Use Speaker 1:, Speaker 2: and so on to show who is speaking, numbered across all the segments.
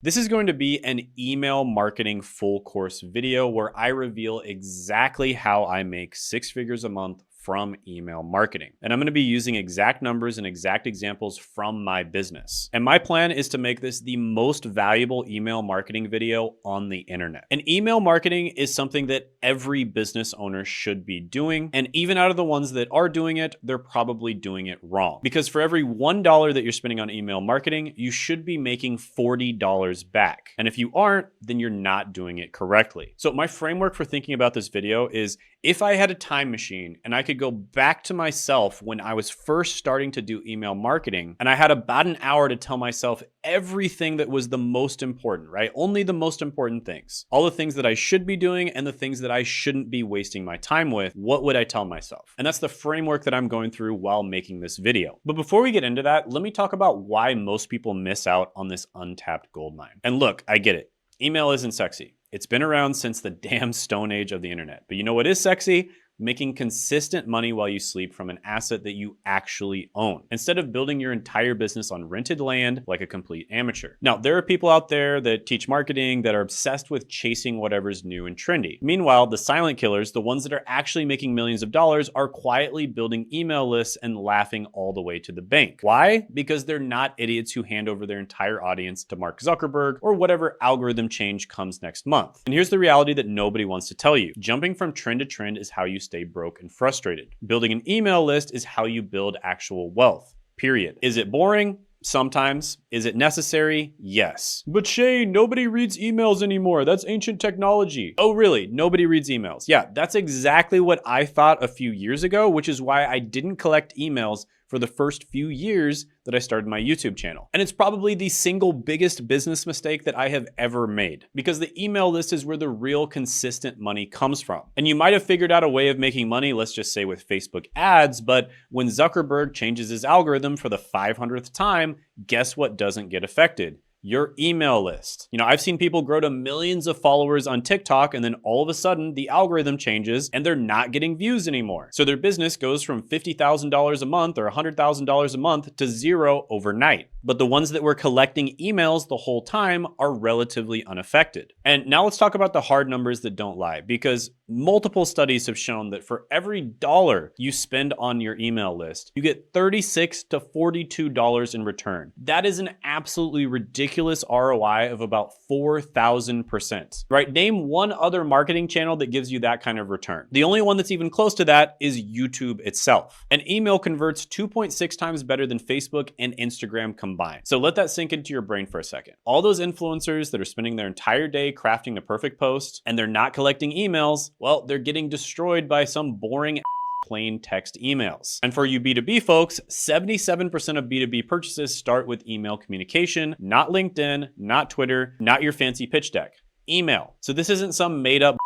Speaker 1: This is going to be an email marketing full course video where I reveal exactly how I make 6 figures a month from email marketing. And I'm going to be using exact numbers and exact examples from my business. And my plan is to make this the most valuable email marketing video on the internet. And email marketing is something that every business owner should be doing. And even out of the ones that are doing it, they're probably doing it wrong. Because for every $1 that you're spending on email marketing, you should be making $40 back. And if you aren't, then you're not doing it correctly. So my framework for thinking about this video is, if I had a time machine and I could go back to myself when I was first starting to do email marketing, and I had about an hour to tell myself everything that was the most important, right? Only the most important things. All the things that I should be doing and the things that I shouldn't be wasting my time with, what would I tell myself? And that's the framework that I'm going through while making this video. But before we get into that, let me talk about why most people miss out on this untapped goldmine. And look, I get it. Email isn't sexy. It's been around since the damn stone age of the internet. But you know what is sexy? Making consistent money while you sleep from an asset that you actually own, instead of building your entire business on rented land like a complete amateur. Now, there are people out there that teach marketing that are obsessed with chasing whatever's new and trendy. Meanwhile, the silent killers, the ones that are actually making millions of dollars, are quietly building email lists and laughing all the way to the bank. Why? Because they're not idiots who hand over their entire audience to Mark Zuckerberg or whatever algorithm change comes next month. And here's the reality that nobody wants to tell you. Jumping from trend to trend is how you stay broke and frustrated. Building an email list is how you build actual wealth, period. Is it boring? Sometimes. Is it necessary? Yes. But Shane, nobody reads emails anymore. That's ancient technology. Oh, really? Nobody reads emails. Yeah, that's exactly what I thought a few years ago, which is why I didn't collect emails for the first few years that I started my YouTube channel. And it's probably the single biggest business mistake that I have ever made, because the email list is where the real consistent money comes from. And you might have figured out a way of making money, let's just say with Facebook ads, but when Zuckerberg changes his algorithm for the 500th time, guess what doesn't get affected? Your email list. You know, I've seen people grow to millions of followers on TikTok, and then all of a sudden the algorithm changes and they're not getting views anymore. So their business goes from $50,000 a month or $100,000 a month to zero overnight. But the ones that were collecting emails the whole time are relatively unaffected. And now let's talk about the hard numbers that don't lie, because multiple studies have shown that for every dollar you spend on your email list, you get $36 to $42 in return. That is an absolutely ridiculous ROI of about 4,000%, right? Name one other marketing channel that gives you that kind of return. The only one that's even close to that is YouTube itself. And email converts 2.6 times better than Facebook and Instagram combined. So let that sink into your brain for a second. All those influencers that are spending their entire day crafting the perfect post and they're not collecting emails, well, they're getting destroyed by some boring plain text emails. And for you B2B folks, 77% of B2B purchases start with email communication, not LinkedIn, not Twitter, not your fancy pitch deck. Email. So this isn't some made up.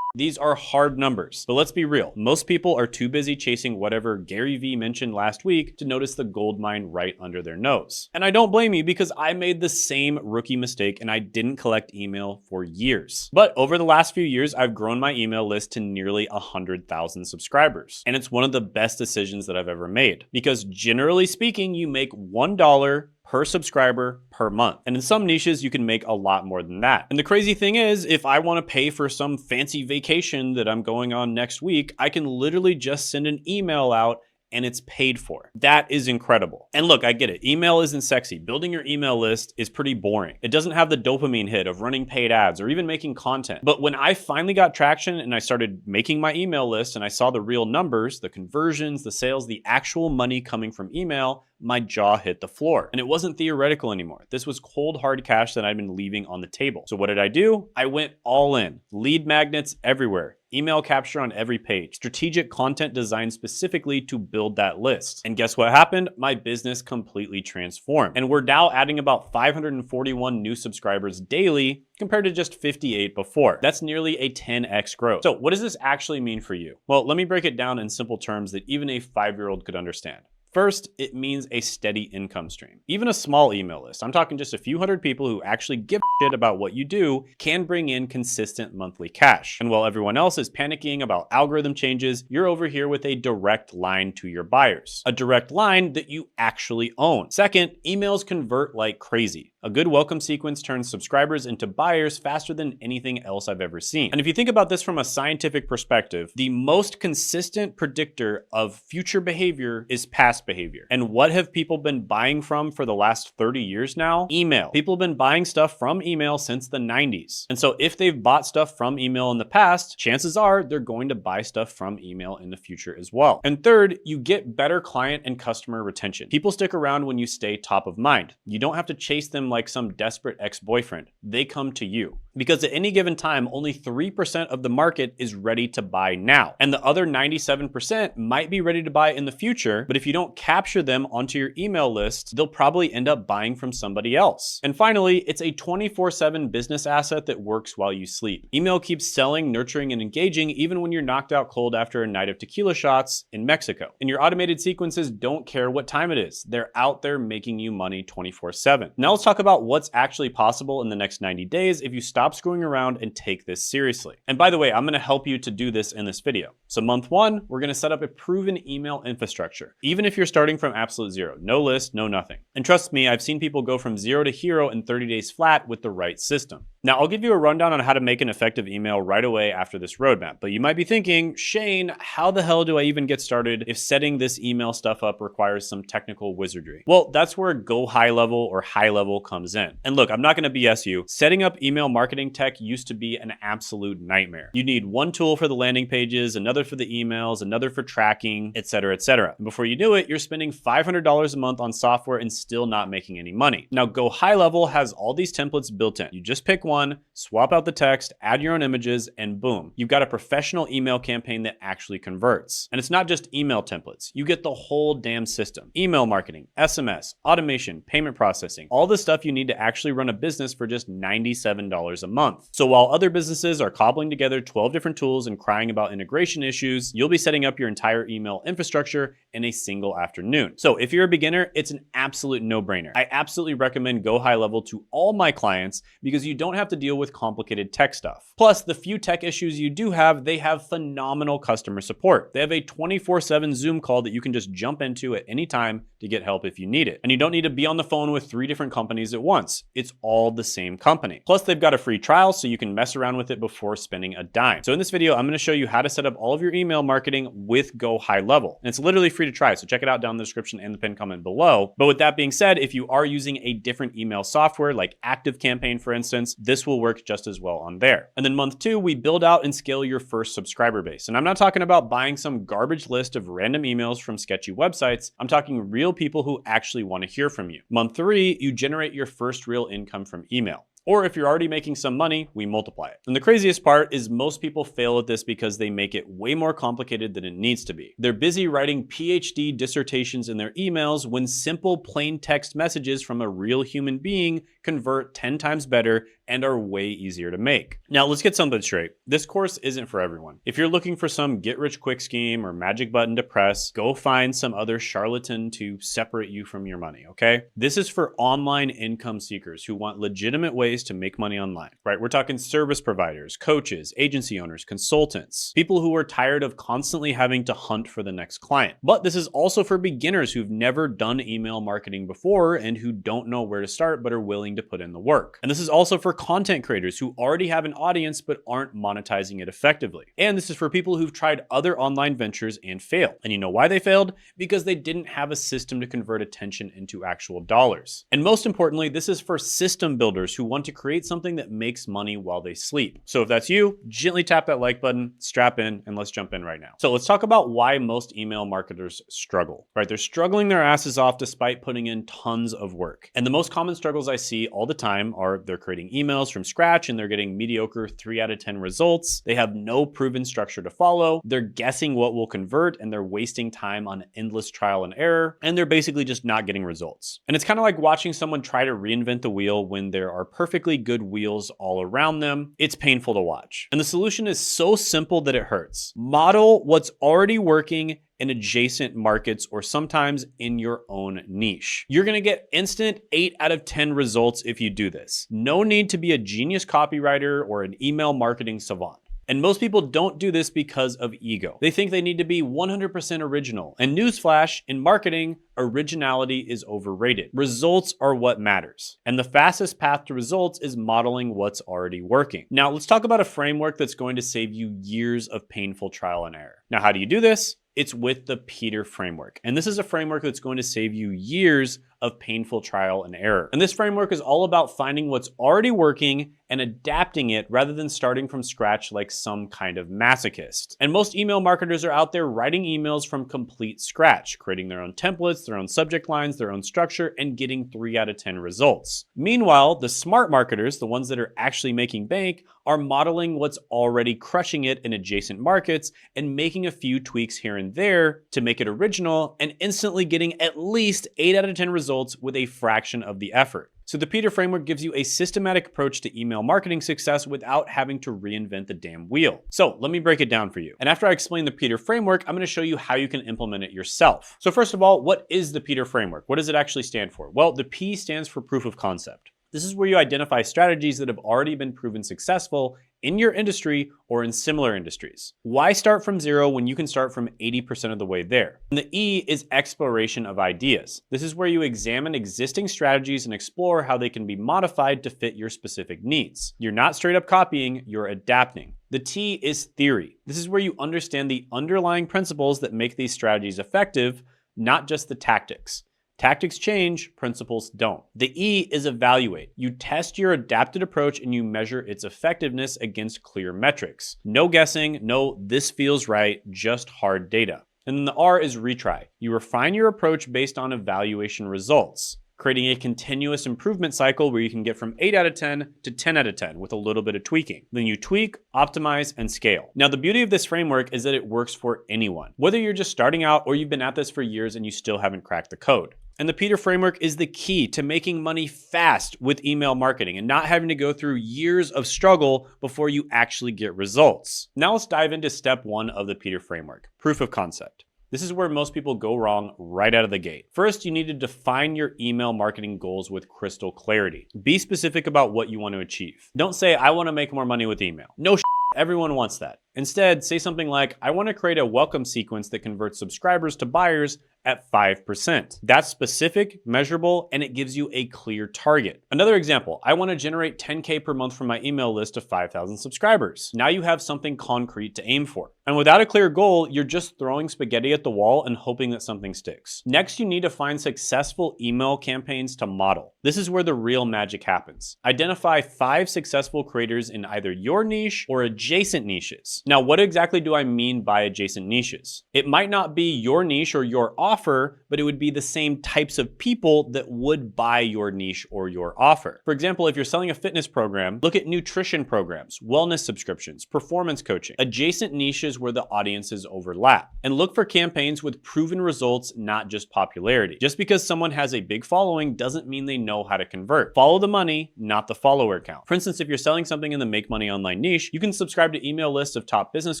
Speaker 1: These are hard numbers, but let's be real. Most people are too busy chasing whatever Gary Vee mentioned last week to notice the gold mine right under their nose. And I don't blame you, because I made the same rookie mistake and I didn't collect email for years. But over the last few years, I've grown my email list to nearly 100,000 subscribers. And it's one of the best decisions that I've ever made, because generally speaking, you make $1 per subscriber per month. And in some niches, you can make a lot more than that. And the crazy thing is, if I want to pay for some fancy vacation that I'm going on next week, I can literally just send an email out and it's paid for. That is incredible. And look, I get it. Email isn't sexy. Building your email list is pretty boring. It doesn't have the dopamine hit of running paid ads or even making content. But when I finally got traction and I started making my email list and I saw the real numbers, the conversions, the sales, the actual money coming from email, my jaw hit the floor. And it wasn't theoretical anymore. This was cold hard cash that I'd been leaving on the table. So what did I do? I went all in. Lead magnets everywhere. Email capture on every page. Strategic content designed specifically to build that list. And guess what happened? My business completely transformed. And we're now adding about 541 new subscribers daily compared to just 58 before. That's nearly a 10x growth. So what does this actually mean for you? Well, let me break it down in simple terms that even a 5-year-old could understand. First, it means a steady income stream. Even a small email list, I'm talking just a few hundred people who actually give a shit about what you do, can bring in consistent monthly cash. And while everyone else is panicking about algorithm changes, you're over here with a direct line to your buyers. A direct line that you actually own. Second, emails convert like crazy. A good welcome sequence turns subscribers into buyers faster than anything else I've ever seen. And if you think about this from a scientific perspective, the most consistent predictor of future behavior is past behavior. And what have people been buying from for the last 30 years now? Email. People have been buying stuff from email since the 90s. And so if they've bought stuff from email in the past, chances are they're going to buy stuff from email in the future as well. And third, you get better client and customer retention. People stick around when you stay top of mind. You don't have to chase them like some desperate ex-boyfriend. They come to you. Because at any given time, only 3% of the market is ready to buy now. And the other 97% might be ready to buy in the future, but if you don't capture them onto your email list, they'll probably end up buying from somebody else. And finally, it's a 24/7 business asset that works while you sleep. Email keeps selling, nurturing, and engaging even when you're knocked out cold after a night of tequila shots in Mexico. And your automated sequences don't care what time it is. They're out there making you money 24/7. Now let's talk about what's actually possible in the next 90 days if you stop screwing around and take this seriously. And by the way, I'm gonna help you to do this in this video. So month one, we're gonna set up a proven email infrastructure. Even if you're starting from absolute zero, no list, no nothing. And trust me, I've seen people go from zero to hero in 30 days flat with the right system. Now, I'll give you a rundown on how to make an effective email right away after this roadmap, but you might be thinking, Shane, how the hell do I even get started if setting this email stuff up requires some technical wizardry? Well, that's where Go High Level or High Level comes in. And look, I'm not gonna BS you. Setting up email marketing tech used to be an absolute nightmare. You need one tool for the landing pages, another for the emails, another for tracking, etc., etc. And before you knew it, you're spending $500 a month on software and still not making any money. Now, Go High Level has all these templates built in. You just pick one, swap out the text, add your own images, and boom, you've got a professional email campaign that actually converts. And it's not just email templates. You get the whole damn system. Email marketing, SMS, automation, payment processing, all the stuff you need to actually run a business for just $97 a month. So while other businesses are cobbling together 12 different tools and crying about integration issues, you'll be setting up your entire email infrastructure in a single afternoon. So if you're a beginner, it's an absolute no-brainer. I absolutely recommend Go High Level to all my clients because you don't have to deal with complicated tech stuff. Plus, the few tech issues you do have, they have phenomenal customer support. They have a 24/7 Zoom call that you can just jump into at any time to get help if you need it. And you don't need to be on the phone with 3 different companies at once. It's all the same company. Plus, they've got a free trial so you can mess around with it before spending a dime. So in this video, I'm gonna show you how to set up all of your email marketing with Go High Level. And it's literally free to try, so check it out down in the description and the pinned comment below. But with that being said, if you are using a different email software like ActiveCampaign, for instance, this will work just as well on there. And then month 2, we build out and scale your first subscriber base. And I'm not talking about buying some garbage list of random emails from sketchy websites. I'm talking real people who actually want to hear from you. Month 3, you generate your first real income from email. Or if you're already making some money, we multiply it. And the craziest part is most people fail at this because they make it way more complicated than it needs to be. They're busy writing PhD dissertations in their emails when simple plain text messages from a real human being convert 10 times better and are way easier to make. Now let's get something straight. This course isn't for everyone. If you're looking for some get-rich-quick scheme or magic button to press, go find some other charlatan to separate you from your money, okay? This is for online income seekers who want legitimate ways to make money online, right? We're talking service providers, coaches, agency owners, consultants, people who are tired of constantly having to hunt for the next client. But this is also for beginners who've never done email marketing before and who don't know where to start but are willing to put in the work. And this is also for content creators who already have an audience but aren't monetizing it effectively. And this is for people who've tried other online ventures and failed. And you know why they failed? Because they didn't have a system to convert attention into actual dollars. And most importantly, this is for system builders who want to create something that makes money while they sleep. So if that's you, gently tap that like button, strap in, and let's jump in right now. So let's talk about why most email marketers struggle, right? They're struggling their asses off despite putting in tons of work. And the most common struggles I see all the time are they're creating emails from scratch and they're getting mediocre 3 out of 10 results. They have no proven structure to follow. They're guessing what will convert and they're wasting time on endless trial and error. And they're basically just not getting results. And it's kind of like watching someone try to reinvent the wheel when there are perfectly good wheels all around them. It's painful to watch. And the solution is so simple that it hurts. Model what's already working in adjacent markets or sometimes in your own niche. You're gonna get instant 8 out of 10 results if you do this. No need to be a genius copywriter or an email marketing savant. And most people don't do this because of ego. They think they need to be 100% original. And newsflash, in marketing, originality is overrated. Results are what matters. And the fastest path to results is modeling what's already working. Now, let's talk about a framework that's going to save you years of painful trial and error. Now, how do you do this? It's with the Peter framework. And this is a framework that's going to save you years of painful trial and error. And this framework is all about finding what's already working and adapting it rather than starting from scratch like some kind of masochist. And most email marketers are out there writing emails from complete scratch, creating their own templates, their own subject lines, their own structure, and getting 3 out of 10 results. Meanwhile, the smart marketers, the ones that are actually making bank, are modeling what's already crushing it in adjacent markets and making a few tweaks here and there to make it original and instantly getting at least 8 out of 10 results with a fraction of the effort. So the Peter framework gives you a systematic approach to email marketing success without having to reinvent the damn wheel. So let me break it down for you. And after I explain the Peter framework, I'm going to show you how you can implement it yourself. So first of all, what is the Peter framework? What does it actually stand for? Well, the P stands for proof of concept. This is where you identify strategies that have already been proven successful in your industry or in similar industries. Why start from zero when you can start from 80% of the way there? And the E is exploration of ideas. This is where you examine existing strategies and explore how they can be modified to fit your specific needs. You're not straight up copying, you're adapting. The T is theory. This is where you understand the underlying principles that make these strategies effective, not just the tactics. Tactics change, principles don't. The E is evaluate. You test your adapted approach and you measure its effectiveness against clear metrics. No guessing, no this feels right, just hard data. And then the R is retry. You refine your approach based on evaluation results, creating a continuous improvement cycle where you can get from 8 out of 10 to 10 out of 10 with a little bit of tweaking. Then you tweak, optimize, and scale. Now, the beauty of this framework is that it works for anyone, whether you're just starting out or you've been at this for years and you still haven't cracked the code. And the Peter framework is the key to making money fast with email marketing and not having to go through years of struggle before you actually get results. Now let's dive into step 1 of the Peter framework, proof of concept. This is where most people go wrong right out of the gate. First, you need to define your email marketing goals with crystal clarity. Be specific about what you want to achieve. Don't say, I want to make more money with email. No shit. Everyone wants that. Instead, say something like, I want to create a welcome sequence that converts subscribers to buyers at 5%. That's specific, measurable, and it gives you a clear target. Another example, I want to generate 10K per month from my email list of 5,000 subscribers. Now you have something concrete to aim for. And without a clear goal, you're just throwing spaghetti at the wall and hoping that something sticks. Next, you need to find successful email campaigns to model. This is where the real magic happens. Identify 5 successful creators in either your niche or adjacent niches. Now, what exactly do I mean by adjacent niches? It might not be your niche or your offer, but it would be the same types of people that would buy your niche or your offer. For example, if you're selling a fitness program, look at nutrition programs, wellness subscriptions, performance coaching, adjacent niches where the audiences overlap. And look for campaigns with proven results, not just popularity. Just because someone has a big following doesn't mean they know how to convert. Follow the money, not the follower count. For instance, if you're selling something in the Make Money Online niche, you can subscribe to email lists of top business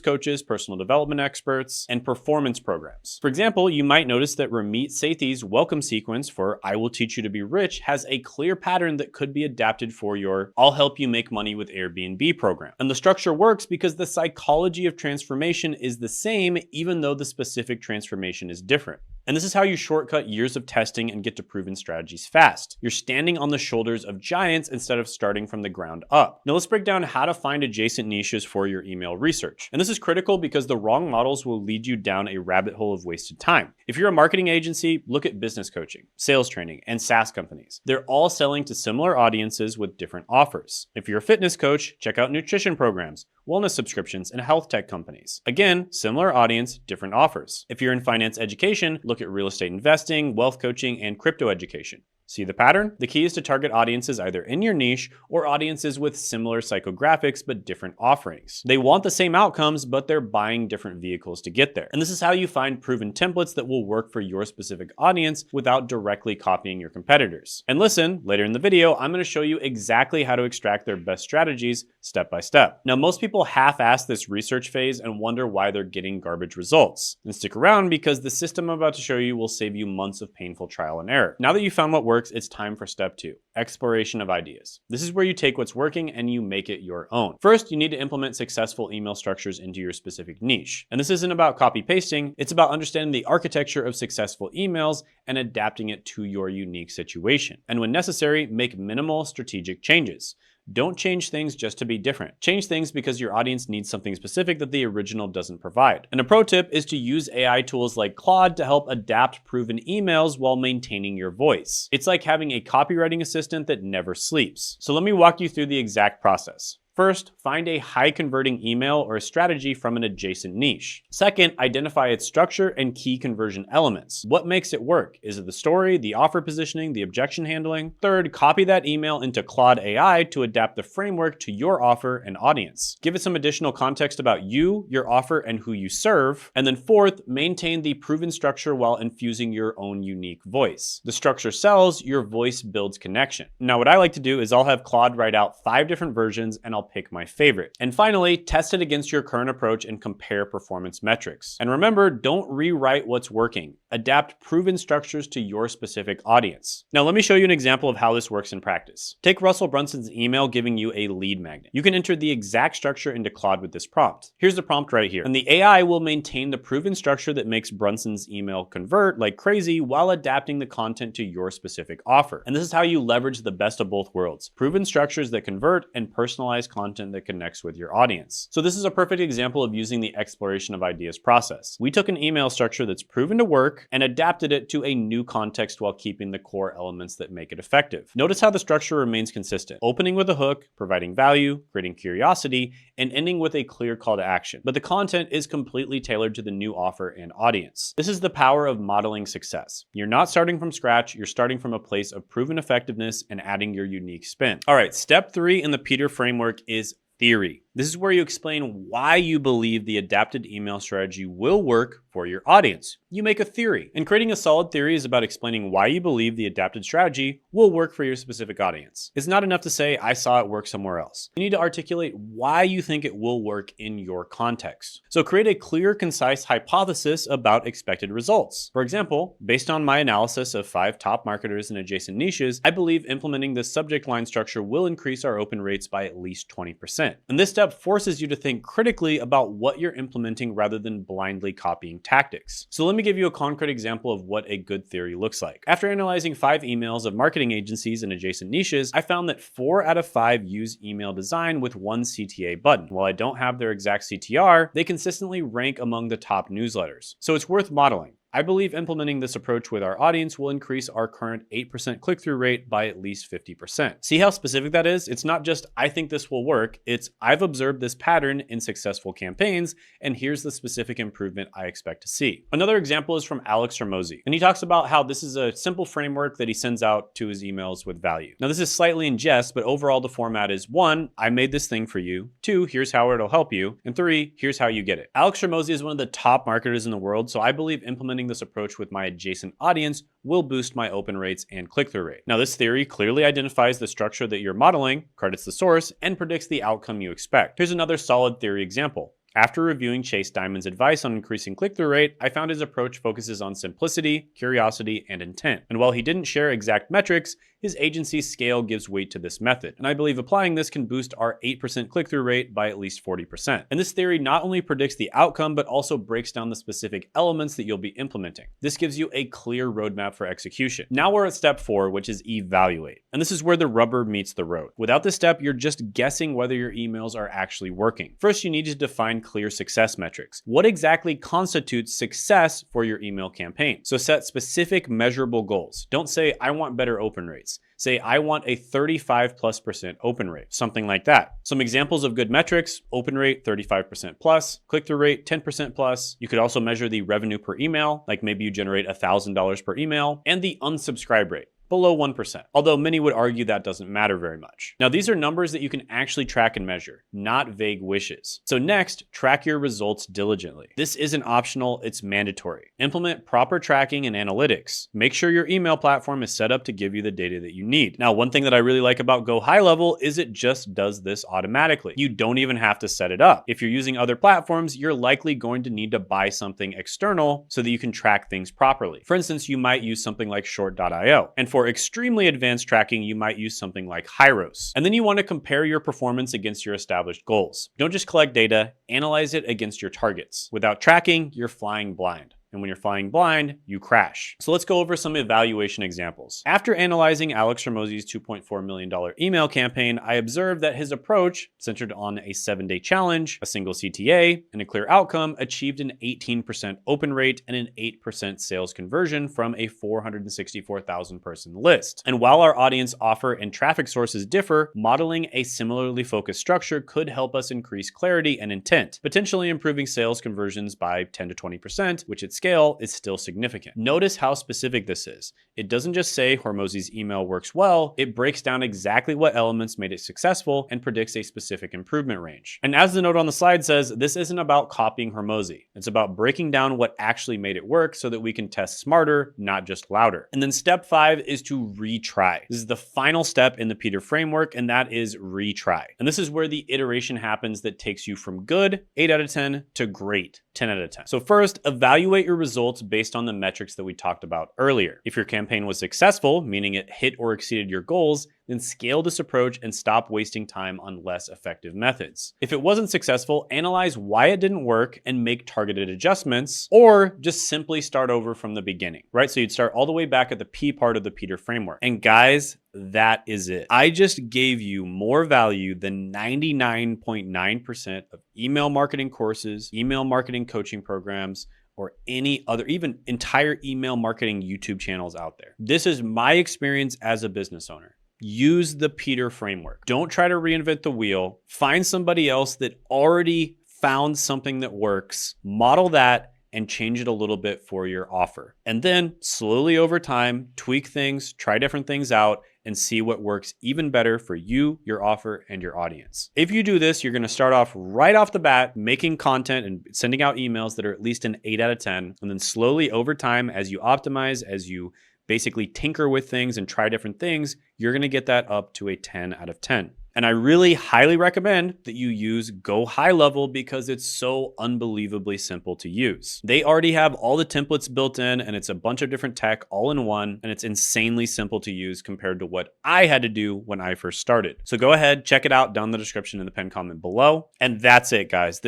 Speaker 1: coaches, personal development experts, and performance programs. For example, you might notice that Ramit Sethi's welcome sequence for I Will Teach You to Be Rich has a clear pattern that could be adapted for your I'll Help You Make Money with Airbnb program. And the structure works because the psychology of transformation is the same, even though the specific transformation is different. And this is how you shortcut years of testing and get to proven strategies fast. You're standing on the shoulders of giants instead of starting from the ground up. Now let's break down how to find adjacent niches for your email research. And this is critical because the wrong models will lead you down a rabbit hole of wasted time. If you're a marketing agency, look at business coaching, sales training, and SaaS companies. They're all selling to similar audiences with different offers. If you're a fitness coach, check out nutrition programs, wellness subscriptions, and health tech companies. Again, similar audience, different offers. If you're in finance education, look at real estate investing, wealth coaching, and crypto education. See the pattern? The key is to target audiences either in your niche or audiences with similar psychographics but different offerings. They want the same outcomes, but they're buying different vehicles to get there. And this is how you find proven templates that will work for your specific audience without directly copying your competitors. And listen, later in the video, I'm going to show you exactly how to extract their best strategies step by step. Now, most people half-ass this research phase and wonder why they're getting garbage results. And stick around because the system I'm about to show you will save you months of painful trial and error. Now that you found what works, it's time for step 2, exploration of ideas. This is where you take what's working and you make it your own. First, you need to implement successful email structures into your specific niche. And this isn't about copy pasting, it's about understanding the architecture of successful emails and adapting it to your unique situation. And when necessary, make minimal strategic changes. Don't change things just to be different. Change things because your audience needs something specific that the original doesn't provide. And a pro tip is to use AI tools like Claude to help adapt proven emails while maintaining your voice. It's like having a copywriting assistant that never sleeps. So let me walk you through the exact process. First, find a high-converting email or a strategy from an adjacent niche. Second, identify its structure and key conversion elements. What makes it work? Is it the story, the offer positioning, the objection handling? Third, copy that email into Claude AI to adapt the framework to your offer and audience. Give it some additional context about you, your offer, and who you serve. And then fourth, maintain the proven structure while infusing your own unique voice. The structure sells, your voice builds connection. Now, what I like to do is I'll have Claude write out 5 different versions and I'll pick my favorite. And finally, test it against your current approach and compare performance metrics. And remember, don't rewrite what's working. Adapt proven structures to your specific audience. Now, let me show you an example of how this works in practice. Take Russell Brunson's email giving you a lead magnet. You can enter the exact structure into Claude with this prompt. Here's the prompt right here. And the AI will maintain the proven structure that makes Brunson's email convert like crazy while adapting the content to your specific offer. And this is how you leverage the best of both worlds. Proven structures that convert and personalized content that connects with your audience. So this is a perfect example of using the exploration of ideas process. We took an email structure that's proven to work and adapted it to a new context while keeping the core elements that make it effective. Notice how the structure remains consistent, opening with a hook, providing value, creating curiosity, and ending with a clear call to action. But the content is completely tailored to the new offer and audience. This is the power of modeling success. You're not starting from scratch, you're starting from a place of proven effectiveness and adding your unique spin. All right, step 3 in the Peter framework is theory. This is where you explain why you believe the adapted email strategy will work for your audience. You make a theory. And creating a solid theory is about explaining why you believe the adapted strategy will work for your specific audience. It's not enough to say, I saw it work somewhere else. You need to articulate why you think it will work in your context. So create a clear, concise hypothesis about expected results. For example, based on my analysis of 5 top marketers in adjacent niches, I believe implementing this subject line structure will increase our open rates by at least 20%. And this step forces you to think critically about what you're implementing rather than blindly copying tactics. So let me give you a concrete example of what a good theory looks like. After analyzing 5 emails of marketing agencies in adjacent niches, I found that 4 out of 5 use email design with 1 CTA button. While I don't have their exact CTR, they consistently rank among the top newsletters. So it's worth modeling. I believe implementing this approach with our audience will increase our current 8% click-through rate by at least 50%. See how specific that is? It's not just, I think this will work. It's, I've observed this pattern in successful campaigns, and here's the specific improvement I expect to see. Another example is from Alex Hormozi, and he talks about how this is a simple framework that he sends out to his emails with value. Now, this is slightly in jest, but overall the format is 1, I made this thing for you. 2, here's how it'll help you. And 3, here's how you get it. Alex Hormozi is one of the top marketers in the world, so I believe implementing this approach with my adjacent audience will boost my open rates and click-through rate. Now, this theory clearly identifies the structure that you're modeling, credits the source, and predicts the outcome you expect. Here's another solid theory example. After reviewing Chase Diamond's advice on increasing click-through rate, I found his approach focuses on simplicity, curiosity, and intent. And while he didn't share exact metrics, his agency's scale gives weight to this method. And I believe applying this can boost our 8% click-through rate by at least 40%. And this theory not only predicts the outcome, but also breaks down the specific elements that you'll be implementing. This gives you a clear roadmap for execution. Now we're at step 4, which is evaluate. And this is where the rubber meets the road. Without this step, you're just guessing whether your emails are actually working. First, you need to define clear success metrics. What exactly constitutes success for your email campaign? So set specific measurable goals. Don't say, I want better open rates. Say, I want a 35+% open rate, something like that. Some examples of good metrics: open rate 35% plus, click-through rate 10% plus. You could also measure the revenue per email, like maybe you generate $1,000 per email, and the unsubscribe rate. below 1%, although many would argue that doesn't matter very much. Now, these are numbers that you can actually track and measure, not vague wishes. So next, track your results diligently. This isn't optional, it's mandatory. Implement proper tracking and analytics. Make sure your email platform is set up to give you the data that you need. Now, one thing that I really like about Go High Level is it just does this automatically. You don't even have to set it up. If you're using other platforms, you're likely going to need to buy something external so that you can track things properly. For instance, you might use something like Short.io. And for extremely advanced tracking, you might use something like Hyros. And then you want to compare your performance against your established goals. Don't just collect data, analyze it against your targets. Without tracking, you're flying blind. And when you're flying blind, you crash. So let's go over some evaluation examples. After analyzing Alex Hormozi's $2.4 million email campaign, I observed that his approach, centered on a 7-day challenge, a single CTA, and a clear outcome, achieved an 18% open rate and an 8% sales conversion from a 464,000 person list. And while our audience offer and traffic sources differ, modeling a similarly focused structure could help us increase clarity and intent, potentially improving sales conversions by 10 to 20%, which at scale is still significant. Notice how specific this is. It doesn't just say Hormozi's email works well, it breaks down exactly what elements made it successful and predicts a specific improvement range. And as the note on the slide says, this isn't about copying Hormozi. It's about breaking down what actually made it work so that we can test smarter, not just louder. And then step 5 is to retry. This is the final step in the Peter framework, and that is retry. And this is where the iteration happens that takes you from good, 8 out of 10, to great, 10 out of 10. So first, evaluate your results based on the metrics that we talked about earlier. If your campaign was successful, meaning it hit or exceeded your goals, then scale this approach and stop wasting time on less effective methods. If it wasn't successful, analyze why it didn't work and make targeted adjustments, or just simply start over from the beginning, right? So you'd start all the way back at the P part of the Peter framework. And guys, that is it. I just gave you more value than 99.9% of email marketing courses, email marketing coaching programs, or any other, even entire email marketing YouTube channels out there. This is my experience as a business owner. Use the Peter framework. Don't try to reinvent the wheel. Find somebody else that already found something that works, model that, and change it a little bit for your offer. And then slowly over time, tweak things, try different things out, and see what works even better for you, your offer, and your audience. If you do this, you're gonna start off right off the bat, making content and sending out emails that are at least an 8 out of 10. And then slowly over time, as you optimize, as you basically tinker with things and try different things, you're gonna get that up to a 10 out of 10. And I really highly recommend that you use Go High Level because it's so unbelievably simple to use. They already have all the templates built in, and it's a bunch of different tech all in one, and it's insanely simple to use compared to what I had to do when I first started. So go ahead, check it out down in the description in the pinned comment below. And that's it, guys.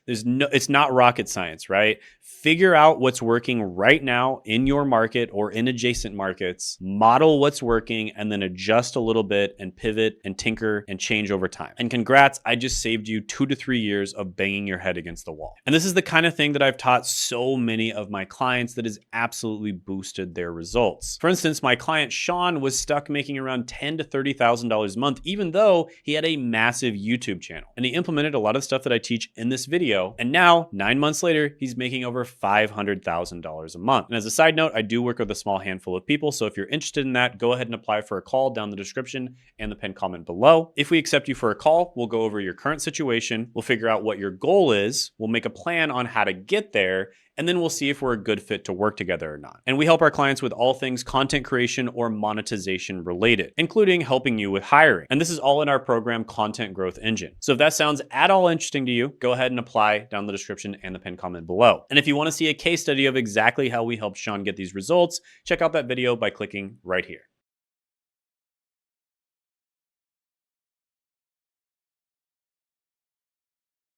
Speaker 1: It's not rocket science, right? Figure out what's working right now in your market or in adjacent markets, model what's working, and then adjust a little bit and pivot and tinker and change over time. And congrats, I just saved you 2 to 3 years of banging your head against the wall. And this is the kind of thing that I've taught so many of my clients that has absolutely boosted their results. For instance, my client Sean was stuck making around $10,000 to $30,000 a month, even though he had a massive YouTube channel. And he implemented a lot of stuff that I teach in this video. And now, 9 months later, he's making over $500,000 a month. And as a side note, I do work with a small handful of people. So if you're interested in that, go ahead and apply for a call down in the description and the pinned comment below. If we accept you for a call, we'll go over your current situation. We'll figure out what your goal is. We'll make a plan on how to get there. And then we'll see if we're a good fit to work together or not. And we help our clients with all things content creation or monetization related, including helping you with hiring. And this is all in our program, Content Growth Engine. So if that sounds at all interesting to you, go ahead and apply down in the description and the pinned comment below. And if you want to see a case study of exactly how we helped Sean get these results, check out that video by clicking right here.